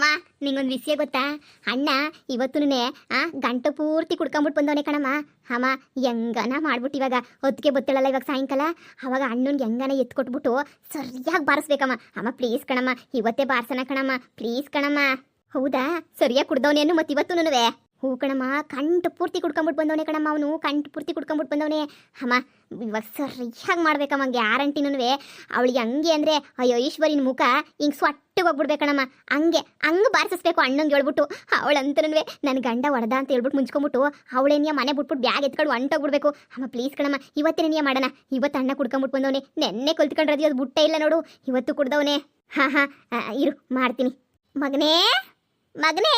ಅಮ್ಮ ನಿಂಗೊಂದು ವಿಷಯ ಗೊತ್ತಾ? ಅಣ್ಣ ಇವತ್ತುನೇ ಗಂಟು ಪೂರ್ತಿ ಕುಡ್ಕೊಂಬಿಟ್ಟು ಬಂದವನೇ ಕಣಮ್ಮ. ಅಮ್ಮ ಹೆಂಗನ ಮಾಡ್ಬಿಟ್ಟು ಇವಾಗ ಹೊತ್ತಿಗೆ ಬತ್ತಳಲ್ಲ ಇವಾಗ ಸಾಯಂಕಾಲ, ಅವಾಗ ಅಣ್ಣನ್ಗೆ ಹೆಂಗನ ಎತ್ಕೊಟ್ಬಿಟ್ಟು ಸರಿಯಾಗಿ ಬಾರಿಸ್ಬೇಕಮ್ಮ. ಅಮ್ಮ ಪ್ಲೀಸ್ ಕಣಮ್ಮ, ಇವತ್ತೇ ಬಾರ್ಸನ ಕಣಮ್ಮ, ಪ್ಲೀಸ್ ಕಣಮ್ಮ. ಹೌದಾ, ಸರಿಯಾಗಿ ಕುಡ್ದವನೇನು ಮತ್ತೆ ಇವತ್ತುನುವೆ? ಹೂ ಕಣಮ್ಮ, ಕಂಟು ಪೂರ್ತಿ ಕುಡ್ಕೊಂಬಿಟ್ಟು ಬಂದವನೇ ಕಣಮ್ಮ. ಅವನು ಕಂಟು ಪೂರ್ತಿ ಕುಡ್ಕೊಂಬಿಟ್ಟು ಬಂದವನೇ. ಅಮ್ಮ ಇವಾಗ ಸರಿಯಾಗಿ ಮಾಡ್ಬೇಕಮ್ಮ, ಗ್ಯಾರಂಟಿನೂ. ಅವಳಿಗೆ ಹಂಗೆ ಅಂದರೆ ಅಯ್ಯೋ ಈಶ್ವರಿನ ಮುಖ ಹಿಂಗೆ ಸೊಟ್ಟಿಗೆ ಹೋಗ್ಬಿಡ್ಬೇಕಣಮ್ಮ. ಹಂಗೆ ಬಾರಿಸಿಸ್ಬೇಕು ಅಣ್ಣಂಗೆ ಹೇಳ್ಬಿಟ್ಟು. ಅವಳಂತನೂ ನನ್ನ ಗಂಡ ಹೊಡೆದ ಅಂತ ಹೇಳ್ಬಿಟ್ಟು ಮುಂಚ್ಕೊಂಬಿಟ್ಟು ಅವಳೇನಿಯ ಮನೆ ಬಿಟ್ಬಿಟ್ಟು ಬ್ಯಾಗ್ ಎತ್ಕೊಂಡು ಹೊಂಟೋಗ್ಬಿಡ್ಬೇಕು. ಅಮ್ಮ ಪ್ಲೀಸ್ ಕಣಮ್ಮ, ಇವತ್ತೇ ನೀಯ ಮಾಡೋಣ. ಇವತ್ತು ಅಣ್ಣ ಕುಡ್ಕೊಂಬಿಟ್ಟು ಬಂದವನೇ, ನೆನ್ನೆ ಕಲ್ತ್ಕೊಂಡ್ರದಿ ಅದು ಬುಟ್ಟ ಇಲ್ಲ ನೋಡು, ಇವತ್ತು ಕುಡ್ದವನೇ. ಹಾಂ ಇರು ಮಾಡ್ತೀನಿ. ಮಗನೇ ಮಗನೇ,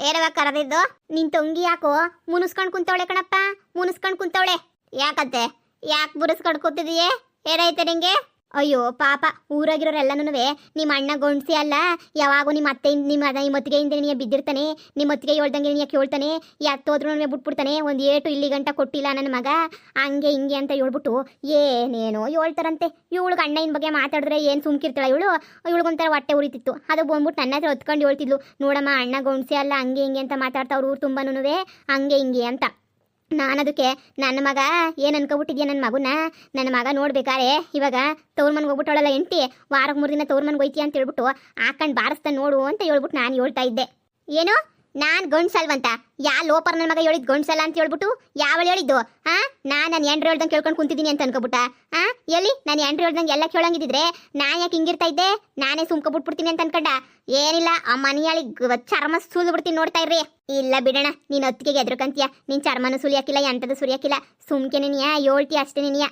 ಏನವ ಕರೆದಿದ್ದು? ನಿನ್ ತಂಗಿ ಯಾಕೋ ಮುನಿಸ್ಕೊಂಡು ಕುಂತವಳೆ ಕಣಪ್ಪ, ಮುನಿಸ್ಕೊಂಡು ಕುಂತವಳೆ. ಯಾಕಂತೆ? ಯಾಕೆ ಬುರಿಸ್ಕೊಂಡು ಕೂತಿದೀಯೇ? ಏನಾಯ್ತೆ ನಿಂಗೆ? ಅಯ್ಯೋ ಪಾಪ, ಊರಾಗಿರೋರೆಲ್ಲನೂ ನಿಮ್ಮ ಅಣ್ಣ ಗೊಂಡ್ಸಿ ಅಲ್ಲ, ಯಾವಾಗೂ ನಿಮ್ಮ ಅತ್ತಿಗೆಯಿಂದ ನೀ ಬಿದ್ದಿರ್ತಾನೆ, ನಿಮ್ಮ ಅತ್ತಿಗೆ ಹೇಳ್ದಂಗೆ ನೀ ಕೇಳ್ತಾನೆ, ಯಾತೋದ್ರೂ ಬಿಟ್ಬಿಡ್ತಾನೆ. ಒಂದು ಏಟು ಇಲ್ಲಿ ಗಂಟ ಕೊಟ್ಟಿಲ್ಲ ನನ್ನ ಮಗ, ಹಂಗೆ ಹಿಂಗೆ ಅಂತ ಹೇಳ್ಬಿಟ್ಟು ಏನೇನೋ ಹೇಳ್ತಾರಂತೆ. ಇವಳಿಗೆ ಅಣ್ಣನ ಬಗ್ಗೆ ಮಾತಾಡಿದ್ರೆ ಏನು ಸುಮ್ಕಿರ್ತಾಳೆ ಇವಳು. ಇವಳಿಗೊಂಥರ ಹೊಟ್ಟೆ ಉರಿತಿತ್ತು. ಅದು ಬಂದ್ಬಿಟ್ಟು ನನ್ನ ಹತ್ರ ಹೊತ್ಕೊಂಡು ಹೇಳ್ತಿದ್ಲು, ನೋಡಮ್ಮ ಅಣ್ಣ ಗೊಂಡ್ಸಿ ಅಲ್ಲ ಹಂಗೆ ಹಿಂಗೆ ಅಂತ ಮಾತಾಡ್ತಾವ್ರು ಊರು ತುಂಬಾನು ಹಂಗೆ ಹಿಂಗೆ ಅಂತ. ನಾನು ಅದಕ್ಕೆ ನನ್ನ ಮಗ ಏನು ಅನ್ಕೊಬಿಟ್ಟಿದ್ಯಾ ನನ್ನ ಮಗ ನೋಡ್ಬೇಕಾರೆ ಇವಾಗ ತವ್ರ ಮನೆಗೆ ಹೋಗ್ಬಿಟ್ಟವಳಲ್ಲ ಹೆಂಡ್ತಿ, ವಾರಕ್ಕೆ 3 ದಿನ ತವ್ರ ಮನೆಗೆ ಹೋಯ್ತೀಯ ಅಂತ ಹೇಳ್ಬಿಟ್ಟು ಹಾಕೊಂಡು ಬಾರಿಸ್ತಾ ನೋಡು ಅಂತ ಹೇಳ್ಬಿಟ್ಟು ನಾನು ಹೇಳ್ತಾ ಇದ್ದೆ. ಏನು ನಾನು ಗಂಡ್ಸಲ್ವಂತ? ಲೋಪರ್ ನನ್ನ ಮಗ ಹೇಳಿದ್ ಗಂಡ್ಸಲ್ಲ ಅಂತ ಹೇಳ್ಬಿಟ್ಟು ಯಾವಳು ಹೇಳಿದ್ದು? ನಾನು ಎಂಡ್ರು ಹೇಳ್ದಂಗೆ ಕೇಳ್ಕೊಂಡು ಕುಂತಿದ್ದೀನಿ ಅಂತ ಅನ್ಕೋಬಿಟ್ಟ? ಎಲ್ಲಿ ನಾನು ಎಂಡ್ರು ಹೇಳ್ದಂಗೆ ಎಲ್ಲ ಕೇಳಂಗಿದ್ರೆ ನಾನು ಯಾಕೆ ಹಿಂಗಿರ್ತಾ ಇದ್ದೆ? ನಾನೇ ಸುಮ್ಕೊಬಿಟ್ಬಿಡ್ತೀನಿ ಅಂತ ಅನ್ಕೊಂಡ? ಏನಿಲ್ಲ, ಆ ಮನೆಯಾಳಿ ಚರ್ಮ ಸುಲಿದು ಬಿಡ್ತೀನಿ, ನೋಡ್ತಾ ಇರ್ರಿ. ಇಲ್ಲ ಬಿಡೋಣ, ನೀನು ಹೊತ್ತಿಗೆ ಎದ್ರಕಂತೀಯ, ನೀನು ಚರ್ಮನು ಸುಲಿಯಾಕಿಲ್ಲ, ಎಂಟದು ಸುರಿಯಾಕಿಲ್ಲ, ಸುಮ್ಕೆನೆ ನೀಯ ಹೇಳ್ತೀಯ ಅಷ್ಟೇ. ನೀನಿಯ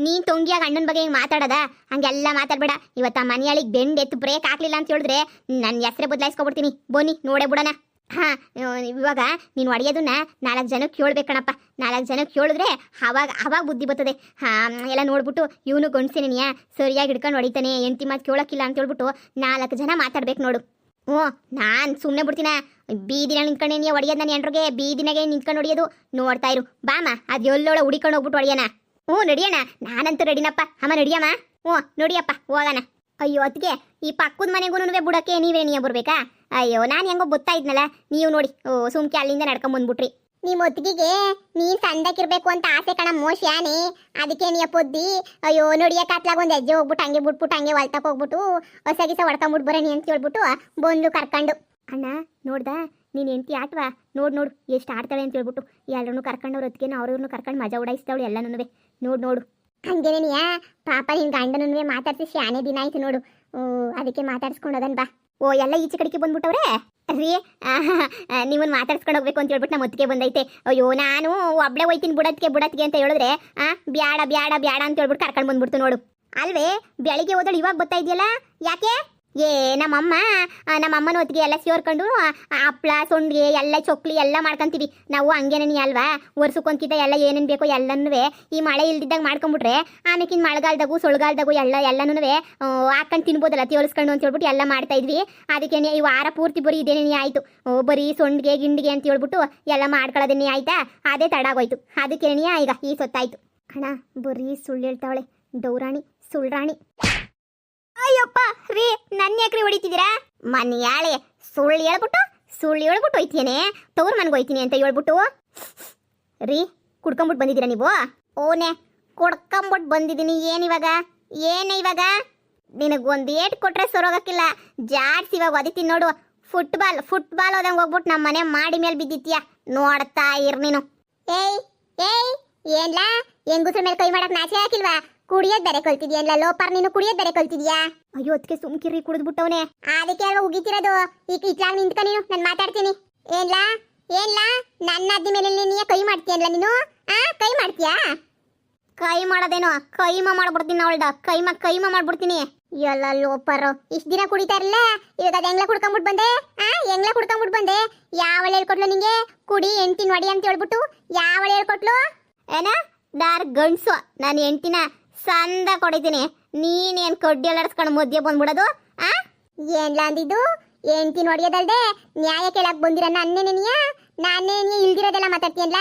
ನೀನ್ ತೊಂಗಿಯಾಗ ಅಣ್ಣನ ಬಗ್ಗೆ ಹಿಂಗೆ ಮಾತಾಡದ? ಹಂಗೆಲ್ಲ ಮಾತಾಡ್ಬೇಡ. ಇವತ್ತು ಆ ಮನೆಯಾಳಿಗೆ ಬೆಂಡ್ ಎತ್ತು ಬ್ರೇಕ್ ಹಾಕ್ಲಿಲ್ಲ ಅಂತ ಹೇಳಿದ್ರೆ ನನ್ನ ಹೆಸರೇ ಬದಲಾಯಿಸ್ಕೊಬಿಡ್ತೀನಿ. ಬನ್ನಿ ನೋಡೇ ಬಿಡೋಣ. ಇವಾಗ ನೀನು ಹೊಡೆಯೋದನ್ನ 4 ಜನಕ್ಕೆ ಕೇಳ್ಬೇಕಣಪ್ಪ. 4 ಜನಕ್ಕೆ ಕೇಳಿದ್ರೆ ಅವಾಗ ಬುದ್ಧಿ ಬರ್ತದೆ. ಎಲ್ಲ ನೋಡ್ಬಿಟ್ಟು ಇವನು ಗಂಡ್ಸೇನೆಯ ಸರಿಯಾಗಿ ಹಿಡ್ಕೊಂಡು ಹೊಡಿತಾನೆ, ಹೆಂಡ್ತಿ ಮಾತು ಕೇಳೋಕ್ಕಿಲ್ಲ ಅಂತ ಹೇಳ್ಬಿಟ್ಟು 4 ಜನ ಮಾತಾಡ್ಬೇಕು ನೋಡು. ನಾನು ಸುಮ್ಮನೆ ಬಿಡ್ತೀನ? ಬೀದಿನ ನಿಂತ್ಕೊಂಡೆ ನೀ ಹೊಡಿಯೋದು, ನನ್ನ ಎಂಟ್ರಿಗೆ ಬೀದಿನಾಗೆ ನಿಂತ್ಕೊಂಡು ಹೊಡಿಯೋದು ನೋಡ್ತಾ ಇರು. ಬಾಮ ಅದು ಎಲ್ಲೋಳ ಹುಡಿಕೊಂಡು ಹೋಗ್ಬಿಟ್ಟು ಹೊಡಿಯೋಣ. ನಡಿಯೋಣ, ನಾನಂತೂ ರೆಡಿನಪ್ಪ. ಅಮ್ಮ ನಡಿಯಮ್ಮ. ನಡಿಯಪ್ಪ ಹೋಗೋಣ. ಅಯ್ಯೋ ಅದಕ್ಕೆ ಈ ಪಕ್ಕದ ಮನೆಗೂ ಬುಡಕ್ಕೆ ನೀವೇ ನೀಯ ಬರ್ಬೇಕಾ? ಅಯ್ಯೋ ನಾನು ಹೆಂಗೋ ಗೊತ್ತಾ ಇದ್ನಲ್ಲ, ನೀವು ನೋಡಿ ಸುಮ್ಕೆ ಅಲ್ಲಿಂದ ನಡ್ಕೊಂಬಂದ್ಬಿಟ್ರಿ. ನಿಮ್ಮ ಒತ್ತಿಗೆ ನೀನ್ ಸಂದಕ್ಕಿರ್ಬೇಕು ಅಂತ ಆಸೆ ಕಣ ಮೋಶ್ಯಾನೆ, ಅದಕ್ಕೆ ನೀ ಪೊದ್ದಿ ಅಯ್ಯೋ ನೋಡಿಯಕಾತ್ಲಾಗ ಒಂದು ಹೆಜ್ಜೆ ಹೋಗ್ಬಿಟ್ಟು ಹಂಗೆ ಬಿಟ್ಬಿಟ್ಟು ಹಂಗೆ ಹೊಲ್ತಕ್ಕೆ ಹೋಗ್ಬಿಟ್ಟು ಹೊಸಗಿಸ ಹೊಡ್ಕೊಂಬಿಟ್ಟು ಬರೋಣಿ ಅಂತ ಹೇಳ್ಬಿಟ್ಟು ಬಂದು ಕರ್ಕೊಂಡು. ಅಣ್ಣ ನೋಡ್ದ ನೀನು ಹೆಂಡ್ತಿ ಆಟ್ವಾ? ನೋಡು ಎಷ್ಟು ಆಡ್ತಾಳೆ ಅಂತ ಹೇಳ್ಬಿಟ್ಟು ಎಲ್ಲರೂ ಕರ್ಕೊಂಡವ್ರ ಹೊತ್ತಿಗೆ ಅವ್ರವ್ರನ್ನೂ ಕರ್ಕೊಂಡು ಮಜಾ ಉಡಾಯಿಸ್ತಾವಳು ಎಲ್ಲನೂ. ನೋಡು ಹಂಗೇನೇನಿಯಾ ಪಾಪ ನಿನ್ನ ಗಂಡನೂ ಮಾತಾಡ್ಸಿ ಶಾನೆ ದಿನ ಆಯ್ತು ನೋಡು, ಅದಕ್ಕೆ ಮಾತಾಡ್ಸ್ಕೊಂಡೋದನ್ ಬಾ. ಎಲ್ಲ ಈಚೆ ಕಡೆಗೆ ಬಂದ್ಬಿಟ್ಟವ್ರೆ ರೀ. ನೀವನ್ನ ಮಾತಾಡ್ಸ್ಕೊಂಡು ಹೋಗ್ಬೇಕು ಅಂತ ಹೇಳ್ಬಿಟ್ಟು ನಮ್ಮ ಹೊತ್ತಿಗೆ ಬಂದೈತೆ. ಅಯ್ಯೋ ನಾನು ಒಬ್ಳೆ ಹೋಯ್ತೀನಿ ಬುಡತ್ಗೆ ಅಂತ ಹೇಳಿದ್ರೆ ಬ್ಯಾಡ ಅಂತ ಹೇಳ್ಬಿಟ್ಟು ಕರ್ಕೊಂಡು ಬಂದ್ಬಿಡ್ತು ನೋಡು. ಅಲ್ವೇ ಬೆಳಿಗ್ಗೆ ಹೋದಳು ಇವಾಗ ಬರ್ತಾ ಇದೆಯಲ್ಲ, ಯಾಕೆ? ನಮ್ಮಮ್ಮನ ಹೊತ್ತಿಗೆ ಎಲ್ಲ ಸೇರ್ಕೊಂಡು ಹಪ್ಳ ಸೊಂಡಿಗೆ ಎಲ್ಲ ಚೊಕ್ಲಿ ಎಲ್ಲ ಮಾಡ್ಕೊಂತೀವಿ ನಾವು. ಹಂಗೇನೇ ಅಲ್ವಾ, ವರ್ಷಕ್ಕೊಂತಿದ್ದ ಎಲ್ಲ ಏನೇನು ಬೇಕೋ ಎಲ್ಲನೂ ಈ ಮಳೆ ಇಲ್ದಿದ್ದಾಗ ಮಾಡ್ಕೊಂಬಿಟ್ರೆ ಆಮೇಕಿನ ಮಳೆಗಾಲದಾಗು ಸೊಳ್ಗಾಲದಾಗು ಎಲ್ಲನೂ ಹಾಕೊಂಡು ತಿನ್ಬೋದಲ್ಲ ತೇವಲಿಸ್ಕೊಂಡು ಅಂತ ಹೇಳ್ಬಿಟ್ಟು ಎಲ್ಲ ಮಾಡ್ತಾ ಇದ್ವಿ. ಅದಕ್ಕೆ ಈ ವಾರ ಪೂರ್ತಿ ಬರೀ ಇದೇನೇ ಆಯಿತು, ಬರೀ ಸೊಂಡಿಗೆ ಗಿಂಡಿಗೆ ಅಂತ ಹೇಳ್ಬಿಟ್ಟು ಎಲ್ಲ ಮಾಡ್ಕೊಳ್ಳೋದೇನೇ ಆಯ್ತಾ, ಅದೇ ತಡಾಗೋಯ್ತು. ಅದಕ್ಕೇನೆಯ ಈಗ ಈ ಸೊತ್ತಾಯ್ತು. ಅಣ್ಣ ಬರೀ ಸುಳ್ಳು ಹೇಳ್ತಾವಳೆ, ದೌರಾಣಿ ಸುಳ್ರಾಣಿ. ಅಯ್ಯಪ್ಪ ರೀ, ನನ್ನ ಯಾಕ್ರಿ ಹೊಡಿತಿದ್ದೀರಾ? ಮನೆಯಾಳೆ ಸುಳ್ಳು ಹೇಳ್ಬಿಟ್ಟು ಹೋಯ್ತೇನೆ, ತವ್ರ ಮನೆಗೆ ಹೋಯ್ತೀನಿ ಅಂತ ಹೇಳ್ಬಿಟ್ಟು. ರೀ ಕುಡ್ಕೊಂಬಿಟ್ಟು ಬಂದಿದ್ದೀರಾ ನೀವು? ಓನೇ ಕುಡ್ಕೊಂಬಿಟ್ಟು ಬಂದಿದ್ದೀನಿ. ಏನಿವಾಗ ನಿನಗೊಂದು ಏಟ್ ಕೊಟ್ರೆ ಸೊರೋಗಕ್ಕಿಲ್ಲ, ಜಾಡ್ಸಿ ಇವಾಗ ಒದಿತೀನಿ ನೋಡು. ಫುಟ್ಬಾಲ್ ಹೋದಂಗೆ ಹೋಗ್ಬಿಟ್ಟು ನಮ್ಮ ಮನೆ ಮಾಡಿ ಮೇಲೆ ಬಿದ್ದಿತ್ತೀಯ, ನೋಡ್ತಾ ಇರ್ ನೀನು. ಏಯ್ ಏನ್ಲ ಹೆಂಗುಸ್ರ ಮೇಲೆ ಕೈ ಮಾಡಕ್ ನಾಚೆ ಹಾಕಿಲ್ವಾ? ಕುಡಿಯೋದ್ ಬೇರೆ ಕಲ್ತಿದ್ಯಲ್ಲ ಲೋಪರ್, ನೀನು ಕುಡಿಯೋದ್ ಬೇರೆ ಕಲ್ತಿದ್ಯಾ? ಅಯ್ಯೋ ಅದಕ್ಕೆ ಸುಮ್ಕಿರಿ, ಕುಡಿದ್ಬಿಟ್ಟವನೆ. ಅದಕ್ಕೆ ಅಲ್ವಾ ಉಗಿತಿರೋದು. ಈಗ ಇಟ್ಲಾಗ ನಿಂತ್ಕ ನೀನು, ನಾನು ಮಾತಾಡ್ತೀನಿ. ಏನ್ಲಾ ನನ್ನ ಅದ್ದಿ ಮೇಲೆ ನೀನು ಕೈ ಮಾಡ್ತೀಯಲ್ಲ ನೀನು? ಕೈ ಮಾಡ್ತೀಯಾ? ಕೈ ಮಾಡೋದೇನೋ ಕೈಮ ಮಾಡ್ಬಿಡ್ತೀನಿ ಅವಳ್ದ, ಕೈಮ ಮಾಡ್ಬಿಡ್ತೀನಿ. ಎಲ್ಲ ಲೋಪರ್ ಇಷ್ಟ ದಿನ ಕುಡಿತಾ ಇರಲ್ಲ, ಇವಾಗ ಅದು ಹೆಂಗ್ಲ ಕುಡ್ಕೊಂಬಿಟ್ಟು ಬಂದೆ? ಯಾವಳು ಹೇಳ್ಕೊಟ್ಲು ನಿಂಗೆ ಕುಡಿ ಹೆಂಡ್ತಿ ನೋಡಿ ಅಂತ ಹೇಳ್ಬಿಟ್ಟು? ಯಾವಳು ಹೇಳ್ಕೊಟ್ಲು? ಏನ ಡಾರ್ ಗಂಡ್ಸು ನಾನು ಹೆಂಡ್ತಿನ ಸಂದ ಕೊಡಿತೀನಿ, ನೀನೇನ್ ಕಡ್ಡಿ ಅಲ್ಲಾಡ್ಸ್ಕೊಂಡು ಮಧ್ಯ ಬಂದ್ಬಿಡೋದು? ಏನ್ಲ ಅಂದಿದ್ದು? ಹೆಂಡ್ತಿ ನೋಡಿಯೋದಲ್ದೆ ನ್ಯಾಯ ಕೇಳಕ್ ಬಂದಿರ ನಾನೇ ಇಲ್ದಿರೋದೆಲ್ಲ ಮಾತಾಡ್ತೀಯಲ್ಲ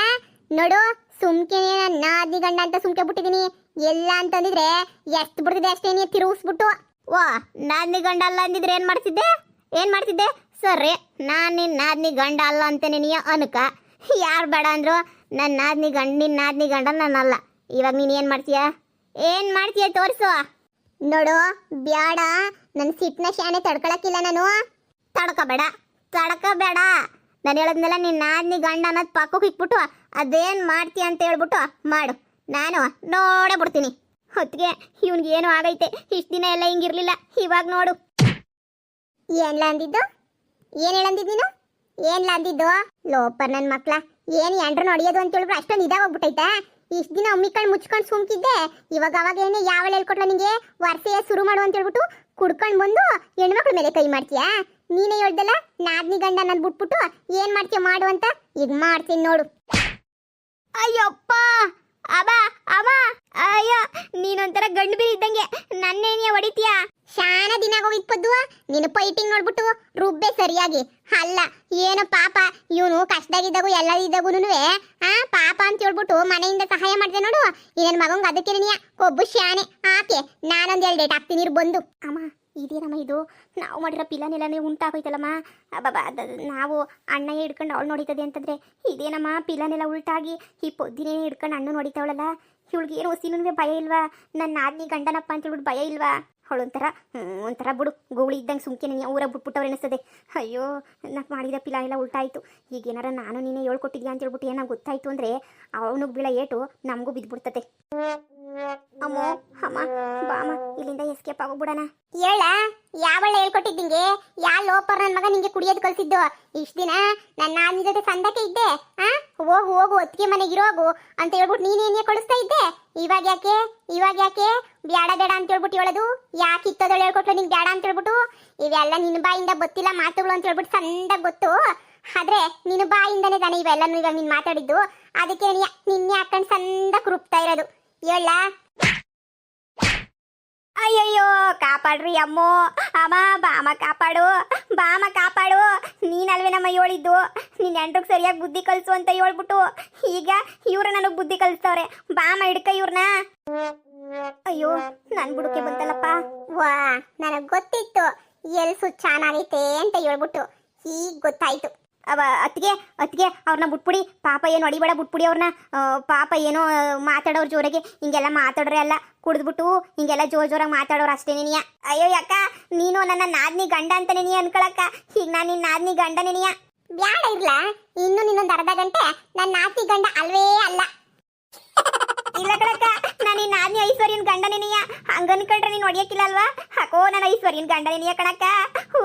ನೋಡು. ಸುಮ್ಕೆ ನಾದಿ ಗಂಡ ಅಂತ ಸುಮ್ಕೆ ಬಿಟ್ಟಿದೀನಿ. ಎಲ್ಲ ಅಂತಂದಿದ್ರೆ ಎಷ್ಟು ಬಿಡ್ತಿದೆ ಅಷ್ಟೇ ತಿರುಗಿಸ್ಬಿಟ್ಟು ವಾ ನಾದ್ನಿ ಗಂಡ ಅಲ್ಲ ಅಂದಿದ್ರೆ ಏನ್ ಮಾಡ್ತಿದ್ದೆ ಸರಿ ನಾನು ನಿನ್ನ ನಾದ್ನಿ ಗಂಡ ಅಲ್ಲ ಅಂತ ನೀನು ಅನ್ಕ ಯಾರು ಬೇಡ ಅಂದ್ರು ನನ್ನ ನಿನ್ನ ನಾದ್ನಿ ಗಂಡ ನನ್ನಲ್ಲ. ಇವಾಗ ನೀನು ಏನ್ ಮಾಡ್ತೀಯ ತೋರಿಸು ನೋಡು. ಬ್ಯಾಡ ನನ್ನ ಸಿಟ್ನ ಶಾನೆ ತಡ್ಕೊಳಕ್ಕಿಲ್ಲ ನಾನು. ತಡ್ಕೋಬೇಡ ನಾನು ಹೇಳದ್ನೆಲ್ಲ ನಿನ್ನ ನಾದ್ನಿ ಗಂಡ ಅನ್ನೋದು ಪಕ್ಕಕ್ಕೆ ಇಕ್ಬಿಟ್ಟು ಅದೇನ್ ಮಾಡ್ತೀಯ ಅಂತ ಹೇಳ್ಬಿಟ್ಟು ಮಾಡು, ನಾನು ನೋಡೇ ಬಿಡ್ತೀನಿ. ಹೊತ್ತಿಗೆ ಇವನ್ಗೆ ಏನೋ ಆಗೈತೆ, ಇಷ್ಟು ದಿನ ಎಲ್ಲ ಹಿಂಗಿರ್ಲಿಲ್ಲ, ಇವಾಗ ನೋಡು. ಏನ್ಲ ಅಂದಿದ್ದು? ಏನ್ ಹೇಳಂದಿದ್ ನೀನು? ಏನ್ಲ ಅಂದಿದ್ದು? ಲೋಪರ್ ನನ್ನ ಮಕ್ಳ, ಏನು ಎಂಡ್ರು ನೋಡಿಯೋದು ಅಂತ ಹೇಳಿದ್ರು ಅಷ್ಟೊಂದು ಇದಾಗೋಗ್ಬಿಟ್ಟೈತಾ? ಇಷ್ಟು ದಿನ ಅಮ್ಮಿಕಂಡು ಮುಚ್ಕೊಂಡು ಸುಮ್ಕಿದ್ದೆ, ಇವಾಗ ಅವಾಗ ಏನೇ ಯಾವಳ ಹೇಳ್ಕೊಟ್ಲ ನಿಂಗೆ ವರ್ಷ ಶುರು ಮಾಡು ಅಂತ ಹೇಳ್ಬಿಟ್ಟು ಕುಡ್ಕೊಂಡು ಬಂದು ಹೆಣ್ಮಕ್ಳ ಮೇಲೆ ಕೈ ಮಾಡ್ತೀಯಾ? ನೀನೇ ಹೇಳ್ದಲ್ಲ ನಾದ್ನಿ ಗಂಡ ನನ್ ಬಿಟ್ಬಿಟ್ಟು ಏನ್ ಮಾಡ್ತೀಯ ಮಾಡು ಅಂತ, ಈಗ ಮಾಡ್ತೀನಿ ನೋಡು. ಅಯ್ಯಪ್ಪ ಅಮ್ಮ ಅಯ್ಯೋ, ನೀನೊಂಥರ ಗಂಡು ಬೀರಿ ಇದ್ದಂಗೆ ನನ್ನೇನಿಯ ಹೊಡಿತೀಯ? ಶಾನ ದಿನ ಹೋಗಿಪ್ಪದ್ದು ನೀನು ಫೈಟಿಂಗ್ ನೋಡ್ಬಿಟ್ಟು ರುಬ್ಬೆ ಸರಿಯಾಗಿ. ಅಲ್ಲ ಏನು ಪಾಪ ಇವನು ಕಷ್ಟದಾಗಿದ್ದಾಗೂ ಎಲ್ಲದಿದ್ದಾಗೂನು ಪಾಪ ಅಂತ ಹೇಳ್ಬಿಟ್ಟು ಮನೆಯಿಂದ ಸಹಾಯ ಮಾಡಿದೆ ನೋಡು. ಈ ನನ್ನ ಮಗಂಗೆ ಅದಕ್ಕೆ ನೀ ಕೊಬ್ಬು ಶಾನೆ ಆಕೆ. ನಾನೊಂದು 2 ಡೇಟ್ ಹಾಕ್ತೀನಿ ಬಂದು. ಅಮ್ಮ ಇದೇನಮ್ಮ ಇದು? ನಾವು ಮಾಡಿರೋ ಪಿಲಾನೆಲ್ಲನೇ ಉಂಟಾಗೋಯ್ತಲ್ಲಮ್ಮ. ನಾವು ಅಣ್ಣ ಹಿಡ್ಕೊಂಡು ಅವಳು ನೋಡಿತದೆ ಅಂತಂದ್ರೆ ಇದೇನಮ್ಮ ಪಿಲಾನೆಲ್ಲ ಉಲ್ಟಾಗಿ ಈ ಪೊದ್ದಿನೇ ಹಿಡ್ಕೊಂಡು ಅಣ್ಣ ನೋಡಿತಾವಳಲ್ಲ. ಇವಳಿಗೆ ಏನು ಹೊಸಿನೂ ಭಯ ಇಲ್ವಾ? ನನ್ನ ನಾದ್ನಿ ಗಂಡನಪ್ಪ ಅಂತ ಹೇಳ್ಬಿಟ್ಟು ಭಯ ಇಲ್ವಾ? ಒಂಥರ ಬಿಡು ಗೋಳಿ ಇದ್ದಂಗೆ ಸುಮ್ಕೆ ನೀನು ಊರಾಗ ಬಿಟ್ಬಿಟ್ಟವ್ರು ಅನ್ನಿಸ್ತದೆ. ಅಯ್ಯೋ ನಾನು ಮಾಡಿದ ಪಿಲಾ ಎಲ್ಲ ಉಲ್ಟಾಯಿತು. ಈಗ ಏನಾರ ನಾನು ನೀನೇ ಹೇಳ್ಕೊಟ್ಟಿದ್ಯಾ ಅಂತ ಹೇಳ್ಬಿಟ್ಟು ಏನಾಗ ಗೊತ್ತಾಯ್ತು ಅಂದರೆ ಅವನಿಗೆ ಬೀಳ ಏಟು ನಮಗೂ ಬಿದ್ದುಬಿಡ್ತದೆ. ಅಮ್ಮೋ ಅಮ್ಮ ಬಾಮ ಇಲ್ಲಿಂದ ಎಸ್ಕೇಪ್ ಆಗೋಗ್ಬಿಡಣ. ಹೇಳ ಯಾವಳ ಹೇಳ್ಕೊಟ್ಟಿದ್ದಿಂಗೆ? ಯಾ ಲೋಪರ್ ನನ್ನ ಮಗ ನಿಂಗೆ ಕುಡಿಯೋದು ಕಲ್ಸಿದ್ದು? ಇಷ್ಟು ದಿನ ನನ್ನ ನಿನ್ನ ಜೊತೆ ಸಂದಕ್ಕೆ ಇದ್ದೆ. ಹೋಗು ಒತ್ತಿಗೆ ಮನೆಗಿರೋಗು ಅಂತ ಹೇಳ್ಬಿಟ್ಟು ನೀನೇನೇ ಕಳಿಸ್ತಾ ಇದ್ದೆ. ಇವಾಗ ಯಾಕೆ ಬ್ಯಾಡ ಅಂತ ಹೇಳ್ಬಿಟ್ಟು ಹೇಳೋದು? ಯಾಕೆ ಇತ್ತದಳು ಹೇಳ್ಕೊಟ್ಲು ನಿಂಗೆ ಬ್ಯಾಡ ಅಂತ ಹೇಳ್ಬಿಟ್ಟು? ಇವೆಲ್ಲ ನಿನ್ನ ಬಾಯಿಂದ ಗೊತ್ತಿಲ್ಲ ಮಾತುಗಳು ಅಂತ ಹೇಳ್ಬಿಟ್ಟು ಸಂದಾಗ ಗೊತ್ತು. ಆದ್ರೆ ನಿನ್ನ ಬಾಯಿಂದನೇ ತಾನೆ ಇವೆಲ್ಲನೂ ಇವಾಗ ನೀನು ಮಾತಾಡಿದ್ದು. ಅದಕ್ಕೆ ನಿನ್ನೆ ಹಾಕೊಂಡು ಸಂದಕ್ಕೆ ರುಬ್ತಾ ಇರೋದು. ಹೇಳ ಅಯ್ಯಯ್ಯೋ ಕಾಪಾಡ್ರಿ ಅಮ್ಮೋ ಅಮ್ಮ ಬಾಮ ಕಾಪಾಡು. ನೀನಲ್ವೇ ನಮ್ಮ ಹೇಳಿದ್ದು ನಿನ್ನ ಹೆಂಡ್ರಿಗೆ ಸರಿಯಾಗಿ ಬುದ್ಧಿ ಕಲಿಸು ಅಂತ ಹೇಳ್ಬಿಟ್ಟು ಈಗ ಇವ್ರು ನನಗೆ ಬುದ್ಧಿ ಕಲಿಸ್ತವ್ರೆ. ಬಾಮ ಹಿಡ್ಕ ಇವ್ರನ್ನ. ಅಯ್ಯೋ ನನ್ ಬುಡಕ್ಕೆ ಬಂತಲ್ಲಪ್ಪ. ವಾ ನನಗೆ ಗೊತ್ತಿತ್ತು ಎಲ್ಸು ಚೆನ್ನಾಗೈತೆ ಅಂತ ಹೇಳ್ಬಿಟ್ಟು, ಈಗ ಗೊತ್ತಾಯ್ತು. ಅತ್ತಿಗೆ ಅವ್ರನ್ನ ಬಿಟ್ಬಿಡಿ, ಪಾಪ ಏನು ಹೊಡಿಬೇಡ, ಬಿಟ್ಬಿಡಿ ಅವ್ರನ್ನ. ಪಾಪ ಏನೋ ಮಾತಾಡೋರು ಜೋರಾಗೆ ಹಿಂಗೆಲ್ಲ ಮಾತಾಡ್ರೆ ಅಲ್ಲ, ಕುಡಿದ್ಬಿಟ್ಟು ಹಿಂಗೆಲ್ಲ ಜೋರಾಗಿ ಮಾತಾಡೋರು ಅಷ್ಟೇ ನೀನಿಯ. ಅಯ್ಯೋ ಯಾಕ ನೀನು ನನ್ನ ನಾದ್ನಿ ಗಂಡ ಅಂತ ನೀನಿಯ ಅನ್ಕೊಳಕ್ಕ? ಈಗ ನಾನು ನಿನ್ನ ನಾದ್ನಿ ಗಂಡ ನೀನಿಯ. ಬ್ಯಾಡ ಇರ್ಲಾ, ಇನ್ನು ನಿನ್ನೊಂದು ಅರ್ಧ ಗಂಟೆ ನನ್ನ ನಾದ್ನಿ ಗಂಡ ಅಲ್ವೇ ಅಲ್ಲ. ಇಲ್ಲ ಕಳಕ್ಕ, ನಾನು ಈ ನಾದ್ನಿ ಐಶ್ವರ್ಯನ್ ಗಂಡ ನೀನಿಯ. ಹಂಗನ್ಕೊಂಡ್ರೆ ನೀನು ಹೊಡಿಯಕ್ಕಿಲ್ಲ ಅಲ್ವಾ? ಹಾಕೋ ನನ್ನ ಐಶ್ವರ್ಯನ್ ಗಂಡ ನೀನಿಯ ಕಣಕ್ಕ.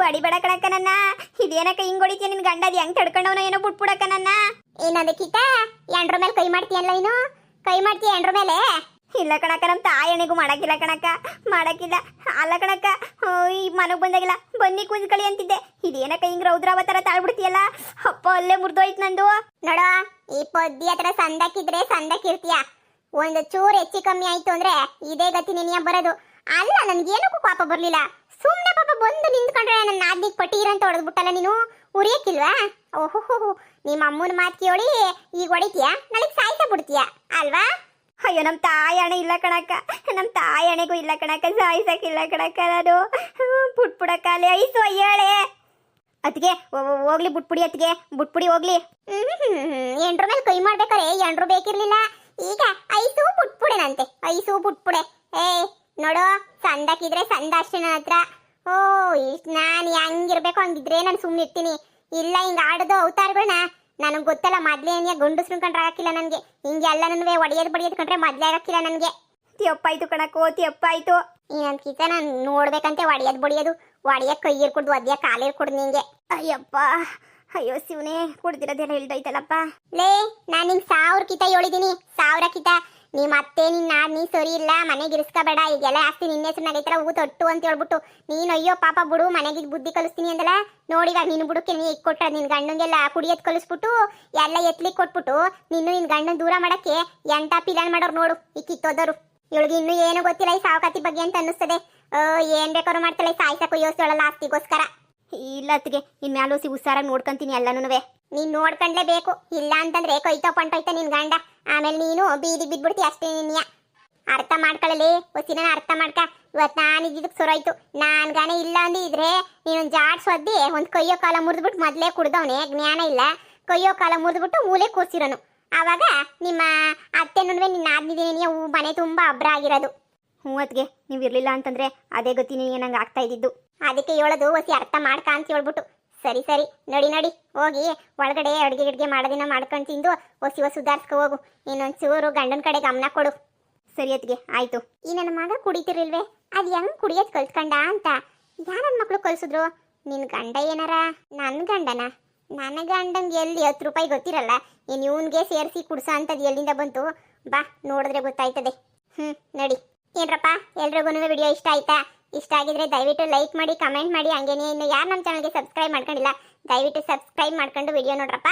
ಹೊಡಿಬೇಡ ಕಣಕ್ಕ ನನ್ನ. ಇದೇನಕ್ಕ ಹಿಂಗ್ ಹೊಡಿತೀಯ? ನಿನ್ ಗಂಡ ಅದು ಹೆಂಗ್ ತಡ್ಕೊಂಡವನ ಏನೋ ಬಿಟ್ಬಿಡಕ್ಕ ನನ್ನ. ಏನದಕ್ಕಿತ ಎಂಡ್ರ ಮೇಲೆ ಕೈ ಮಾಡ್ತೀಯಲ್ಲ? ಇನ್ನು ಕೈ ಮಾಡ್ತೀಯ ಎಂಡ್ರ ಮೇಲೆ? ಇಲ್ಲ ಕಣಕ್ಕ, ನಮ್ಮ ತಾಯಣೆಗೂ ಮಾಡಕ್ಕಿಲ್ಲ ಕಣಕ್ಕ, ಮಾಡಕ್ಕಿಲ್ಲ. ಅಲ್ಲ ಕಣಕ್ಕ, ಈ ಮನಗ್ ಬಂದಾಗಿಲ್ಲ ಬನ್ನಿ ಕುಂದ್ಕಳಿ ಅಂತಿದ್ದೆ. ಇದೇನಕ್ಕ ಹಿಂಗ್ ರೌದ್ರಾವತರ ತಾಳ್ಬಿಡ್ತೀಯಲ್ಲ? ಅಪ್ಪ ಅಲ್ಲೇ ಮುರಿದೋಯ್ತು ನಂದು. ನೋಡ ಈ ಪೊದ್ದಿ ಹತ್ರ ಸಂದಕ್ಕಿರ್ತೀಯ. ಒಂದು ಚೂರು ಹೆಚ್ಚು ಕಮ್ಮಿ ಆಯ್ತು ಅಂದ್ರೆ ಇದೇ ಗತಿ ನಿನಿಯ ಬರೋದು. ಅಲ್ಲ ನನ್ಗೇನಕ್ಕೂ ಪಾಪ ಬರ್ಲಿಲ್ಲ, ಸುಮ್ನೆ ಪಾಪ ಬಂದು ನಿಂತ್ಕೊಂಡ್ರೆ ನನ್ನ ನಾದ್ನಿಗೆ ಪಟೀರ್ ಅಂತ ಹೊಡೆದ್ಬಿಟ್ಟಲ್ಲ ನೀನು. ಉರಿಯಕ್ಕಿಲ್ವಾ? ಓಹೋ ನಿಮ್ಮ ಅಮ್ಮನ ಮಾತು ಕೇಳಿ ಈಗ ಹೊಡಿತೀಯ, ನಾಳೆಗೆ ಸಾಯ್ತಾ ಬಿಡ್ತೀಯ ಅಲ್ವಾ? ಅಯ್ಯೋ ನಮ್ಮ ತಾಯಣೆ ಇಲ್ಲ ಕಣಕ್ಕ, ನಮ್ಮ ತಾಯಣೆಗೂ ಇಲ್ಲ ಕಣಕ್ಕ, ಸಾಯ್ಸಕ್ಕಿಲ್ಲ ಕಣಕ್ಕ. ನಾನು ಬಿಟ್ಬಿಡಕ್ಕಾಲೆ ಐಸು ಅಯ್ಯಾಳೆ. ಅತ್ತಿಗೆ ಹೋಗ್ಲಿ ಬಿಟ್ಬಿಡಿ, ಅತ್ತಿಗೆ ಬಿಟ್ಬಿಡಿ ಹೋಗ್ಲಿ. ಎಂಡ್ರ ಮೇಲೆ ಕೈ ಮಾಡ್ಬೇಕಾರೆ ಎಂಡ್ರು ಬೇಕಿರ್ಲಿಲ್ಲ. ಈಗ ಐಸು ಬಿಟ್ಬಿಡೆ. ನೋಡು ಸಂದಕ್ಕಿದ್ರೆ ಸಂದ ಅಷ್ಟೇ ನನ್ನ ಹತ್ರ. ಓ ನಾನು ಹೆಂಗಿರ್ಬೇಕು ಹಂಗಿದ್ರೆ ನಾನು ಸುಮ್ಮನೆ ಇರ್ತೀನಿ. ಇಲ್ಲ ಹಿಂಗ ಆಡೋದು ಅವತಾರಗಳನ್ನ ನನಗೆ ಗೊತ್ತಲ್ಲ. ಮೊದ್ಲೇ ಗಂಡಸ್ರು ಕಂಡ್ರೆ ಆಗಕ್ಕಿಲ್ಲ ನನಗೆ. ಹಿಂಗೆಲ್ಲ ನನಗೆ ಒಡೆಯೋದು ಕಂಡ್ರೆ ಮೊದ್ಲೇ ಆಗಕ್ಕಿಲ್ಲ ನನಗೆ. ತಿಯಪ್ಪಾಯ್ತು ಕಣಕ್ಕೋ, ತಿಯಪ್ಪಾಯ್ತು. ಇನ್ನೊಂದ್ಕಿತ ನಾನು ನೋಡ್ಬೇಕಂತೆ ಒಡೆಯಕ್ಕೆ ಕೈ ಇರ್ಕೊಡ್ದು, ಒದ್ಯ ಕಾಲು ಇರ್ಕೊಡ್ದು ನಿಂಗೆ. ಅಯ್ಯೋ ಶಿವನೇ, ಕುಡ್ದಿರೋದೆಲ್ಲ ಇಳ್ದೋಯ್ತಲ್ಲಪ್ಪ. ಲೇ ನಾನು ನಿಂಗೆ 1000 ಕಿತ ಹೇಳಿದೀನಿ, 1000 ಕಿತ. ನಿಮ್ಮ ಅತ್ತೆ ನೀ ಸರಿ ಇಲ್ಲ, ಮನೆಗೆ ಇರಿಸ್ಕೋಬೇಡ, ಈಗೆಲ್ಲ ಆಸ್ತಿ ನಿನ್ನ ಹೆಸರು ನಡೀತಾರ ಹೂ ತೊಟ್ಟು ಅಂತ ಹೇಳ್ಬಿಟ್ಟು ನೀನು ಅಯ್ಯೋ ಪಾಪ ಬಿಡು ಮನೆಗೆ ಬುದ್ಧಿ ಕಲಿಸ್ತೀನಿ ಅಂದಲ್ಲ. ನೋಡಿವಾಗ ನಿನ್ನ ಬುಡಕ್ಕೆ ನೀ ಕೊಟ್ಟ ನಿನ್ನ ಗಂಡಂಗೆಲ್ಲ ಕುಡಿಯೋದು ಕಲಿಸ್ಬಿಟ್ಟು ಎಲ್ಲ ಎತ್ಲಿಕ್ಕೆ ಕೊಟ್ಬಿಟ್ಟು ನಿನ್ನ ಗಂಡನ ದೂರ ಮಾಡಕ್ಕೆ ಎಂಟ ಪಿಲಾನ್ ಮಾಡೋರು ನೋಡು ಈ ಕಿತ್ತೋದವರು. ಇವಳಿಗೆ ಇನ್ನೂ ಏನು ಗೊತ್ತಿಲ್ಲ ಈ ಸಾವಕಾತಿ ಬಗ್ಗೆ ಅಂತ ಅನ್ನಿಸ್ತದೆ. ಏನ್ ಬೇಕಾದ್ರು ಮಾಡ್ತಾಳೆ, ಸಾಯ್ಸಕ್ಕೂ ಯೋಚಿಸೋಳಲ್ಲ ಆಸ್ತಿಗೋಸ್ಕರ. ಇಲ್ಲ ಅತ್ತಿಗೆ, ಇನ್ಮ್ಯಾಲೋಸಿ ಹುಷಾರಾಗಿ ನೋಡ್ಕೊಂತೀನಿ ಎಲ್ಲನೂ. ನೀನ್ ನೋಡ್ಕೊಂಡ್ಲೇಬೇಕು, ಇಲ್ಲ ಅಂತಂದ್ರೆ ಕೊಯ್ತೋ ಪಂಟೋಯ್ತ ನಿನ್ ಗಂಡ. ಆಮೇಲೆ ನೀನು ಬೀದಿ ಬಿದ್ಬಿಡ್ತಿ ಅಷ್ಟೇ ನಿನ್ಯ. ಅರ್ಥ ಮಾಡ್ಕೊಳ್ಳಲಿ ಒಸಿನ ಅರ್ಥ ಮಾಡ್ಕ. ಇವತ್ತು ನಾನು ಇದ್ದಿದ್ದಕ್ಕೆ ಸೊರೋಯ್ತು. ನಾನ್ಗಾನೆ ಇಲ್ಲ ಅಂದಿದ್ರೆ ನೀನೊಂದು ಜಾಡ್ ಸೊದ್ದಿ ಒಂದು ಕೈಯೋ ಕಾಲ ಮುರಿದ್ಬಿಟ್ಟು ಮೊದಲೇ ಕುಡ್ದವನೆ, ಜ್ಞಾನ ಇಲ್ಲ. ಕೈಯೋ ಕಾಲ ಮುರಿದ್ಬಿಟ್ಟು ಮೂಲೆ ಕೂರ್ಸಿರೋನು. ಆವಾಗ ನಿಮ್ಮ ಅತ್ತೆ ನುಡ್ವೆ ನಿನ್ನ ಆದ್ನಿದ್ದೀನಿ ನೀವು ಮನೆ ತುಂಬ ಅಬ್ರ ಆಗಿರೋದು. ಮೂವತ್ತಿಗೆ ನೀವು ಇರಲಿಲ್ಲ ಅಂತಂದ್ರೆ ಅದೇ ಗತಿ ನಂಗೆ ಆಗ್ತಾ ಇದ್ದಿದ್ದು. ಅದಕ್ಕೆ ಹೇಳೋದು ಒಸಿ ಅರ್ಥ ಮಾಡ್ಕ ಅಂತ ಹೇಳ್ಬಿಟ್ಟು. ಸರಿ ಸರಿ ನಡಿ ನಡಿ, ಹೋಗಿ ಒಳಗಡೆ ಅಡುಗೆ ಮಾಡೋದಿನ ಮಾಡ್ಕೊಂಡು ತಿಂದು ಒಸಿ ಸುಧಾರಿಸ್ಕೊ ಹೋಗು. ಇನ್ನೊಂದು ಚೂರು ಗಂಡನ ಕಡೆ ಗಮನ ಕೊಡು. ಸರಿ ಅತ್ತಿಗೆ ಆಯ್ತು. ಈ ನನ್ನ ಮಗ ಕುಡಿತಿರ್ಲಿಲ್ವೇ, ಅದು ಹೆಂಗ್ ಕುಡಿಯೋದು ಕಲ್ತ್ಕೊಂಡ ಅಂತ ಯಾರ ನನ್ನ ಮಕ್ಳು ಕಲ್ಸಿದ್ರು? ನಿನ್ನ ಗಂಡ ಏನಾರ? ನನ್ನ ಗಂಡನ? ನನ್ನ ಗಂಡಂಗೆ ಎಲ್ಲಿ 10 ರೂಪಾಯಿ ಗೊತ್ತಿರಲ್ಲ, ಇನ್ನು ಇವನ್ಗೆ ಸೇರಿಸಿ ಕುಡ್ಸೋ ಅಂಥದ್ದು ಎಲ್ಲಿಂದ ಬಂತು? ಬಾ ನೋಡಿದ್ರೆ ಗೊತ್ತಾಯ್ತದೆ. ನಡಿ. ಏನ್ರಪ್ಪ ಎಲ್ರಿಗೂ ವಿಡಿಯೋ ಇಷ್ಟ ಆಯ್ತಾ? ಇಷ್ಟ ಆಗಿದ್ರೆ ದಯವಿಟ್ಟು ಲೈಕ್ ಮಾಡಿ, ಕಮೆಂಟ್ ಮಾಡಿ. ಹಂಗೇನೆ ಇನ್ನು ಯಾರು ನಮ್ಮ ಚಾನಲ್ಗೆ ಸಬ್ಸ್ಕ್ರೈಬ್ ಮಾಡ್ಕೊಂಡಿಲ್ಲ ದಯವಿಟ್ಟು ಸಬ್ಸ್ಕ್ರೈಬ್ ಮಾಡ್ಕೊಂಡು ವಿಡಿಯೋ ನೋಡ್ರಪ್ಪ.